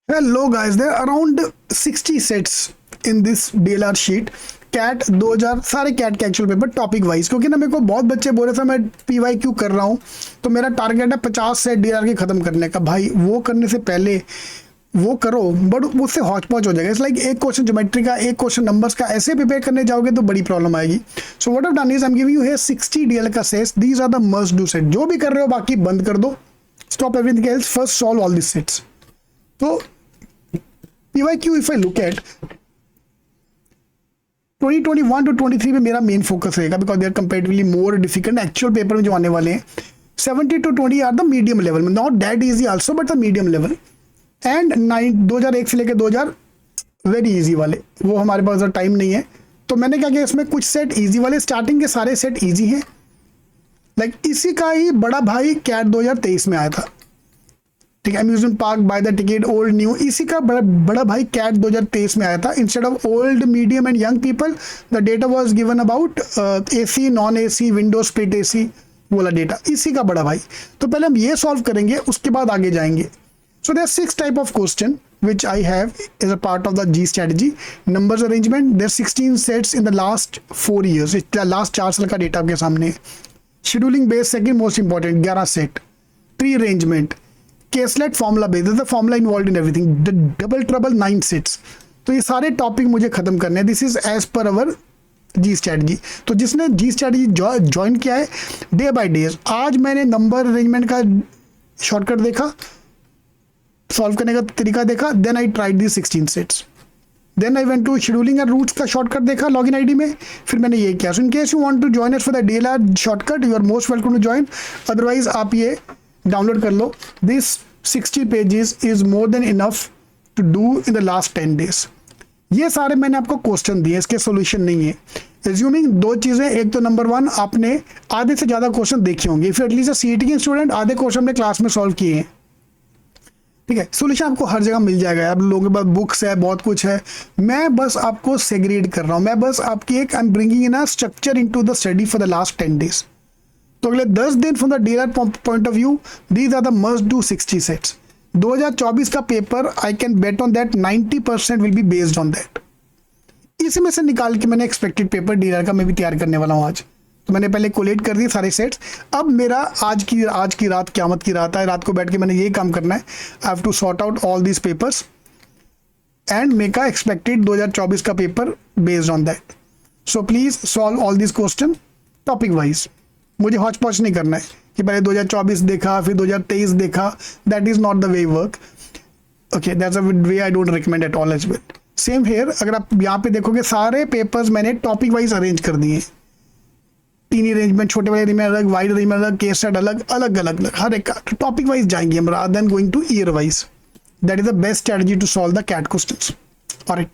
Hello guys, there are around 60 sets in this DLR sheet. Cat 2000 सारे cat के actual paper topic wise, क्योंकि ना मेरे को बहुत बच्चे बोल रहे थे मैं PYQ कर रहा हूँ तो मेरा टारगेट है 50 सेट DLR के खत्म करने का। भाई वो करने से पहले वो करो, बट उससे हौच पौच हो जाएगा। इट्स लाइक एक क्वेश्चन ज्योमेट्री का, एक क्वेश्चन नंबर्स का, ऐसे प्रिपेयर करने जाओगे तो बड़ी प्रॉब्लम आएगी। So what I done is I am giving you here 60 DL का sets. These are the must do set. जो भी कर रहे हो बाकी बंद कर दो, stop everything else, first solve all this sets. तो PYQ if I look at 2021 to 23 में मेरा मेन फोकस रहेगा, because they are comparatively more difficult. Actual paper में जो आने वाले हैं 70 to 20 are the medium level में, not that easy also but the medium level. And 2001 से लेकर 2000 वेरी इजी वाले, वो हमारे पास टाइम नहीं है तो मैंने क्या किया, इसमें कुछ सेट इजी वाले, स्टार्टिंग के सारे सेट इजी हैं। लाइक इसी का ही बड़ा भाई कैट 2023 में आया था, ठीक है, amusement park, by the ticket, old new, इसी का बड़ा भाई कैट 2023 में आया था। Instead of old, medium and young people the data was given about AC, non AC, window split AC वाला डेटा, इसी का बड़ा भाई। तो पहले हम ये सॉल्व करेंगे, उसके बाद आगे जाएंगे। So there 6 type of question which I have as a part of the G strategy. Numbers arrangement, there are 16 sets in the last 4 years, last 4 साल का डेटा आपके सामने। Scheduling base second most important 11 set. Tree arrangement, caselet formula base, the formula involve in everything, double trouble 9 sets. तो ये सारे topic मुझे खत्म करने हैं। This is as per our G strategy. तो जिसने जी स्ट्रैटेजी ज्वाइन किया है डे बाय डे, आज मैंने नंबर अरेंजमेंट का शॉर्टकट देखा, सॉल्व करने का तरीका देखा, then I tried the 16 sets, then I went to scheduling and routes का शॉर्टकट देखा लॉगिन आईडी में, फिर मैंने ये किया। So in case you want to join us for the DLR shortcut, you are most welcome to join, otherwise आप ये download कर लो। This 60 pages is more than enough to do in the last 10 days. ये सारे मैंने आपको question दिए, इसके सॉल्यूशन नहीं है। एज्यूमिंग 2 चीज़ें, एक तो नंबर 1 आपने आधे से ज़्यादा क्वेश्चन देखे होंगे, फिर एटलीस्ट CET के स्टूडेंट आधे क्वेश्चन अपने क्लास में सॉल्व किए हैं, ठीक है। सॉल्यूशन आपको हर जगह मिल जाएगा, आप लोगों के पास बुक्स है, बहुत कुछ है। मैं बस आपको सेग्रीगेट कर रहा हूँ, मैं बस आपकी एक I am bringing in a structure into the study for the last 10 days. तो अगले 10 दिन from the DLR point of view, these are the must do 60 sets. 2024 का paper I can bet on that 90% will be based on that. इसी में से निकाल के मैंने एक्सपेक्टेड पेपर DLR का मैं भी तैयार करने वाला हूँ आज। तो मैंने पहले कोलेट कर दिए सारे सेट्स। अब मेरा आज की रात क़यामत की रात है, रात को बैठ के मैंने ये काम करना है। I have to sort out all these papers and make a expected 2024 का paper based on that. So please solve all this question topic wise. मुझे हौच पौच नहीं करना है कि पहले 2024 देखा फिर 2023 देखा, that is not the way work. Okay, that's a way I don't recommend at all as well. Same here, अगर आप यहाँ पे देखोगे सारे पेपर्स मैंने टॉपिक वाइज अरेंज कर दिए। टीनी अरेंजमेंट, छोटे वाले अरेंजमेंट अलग, वाइड अरेंजमेंट अलग, केस स्टडी अलग, अलग अलग हर एक का टॉपिक वाइज जाएंगे हम, rather than going to year wise. That is the best strategy to solve the CAT questions. Alright.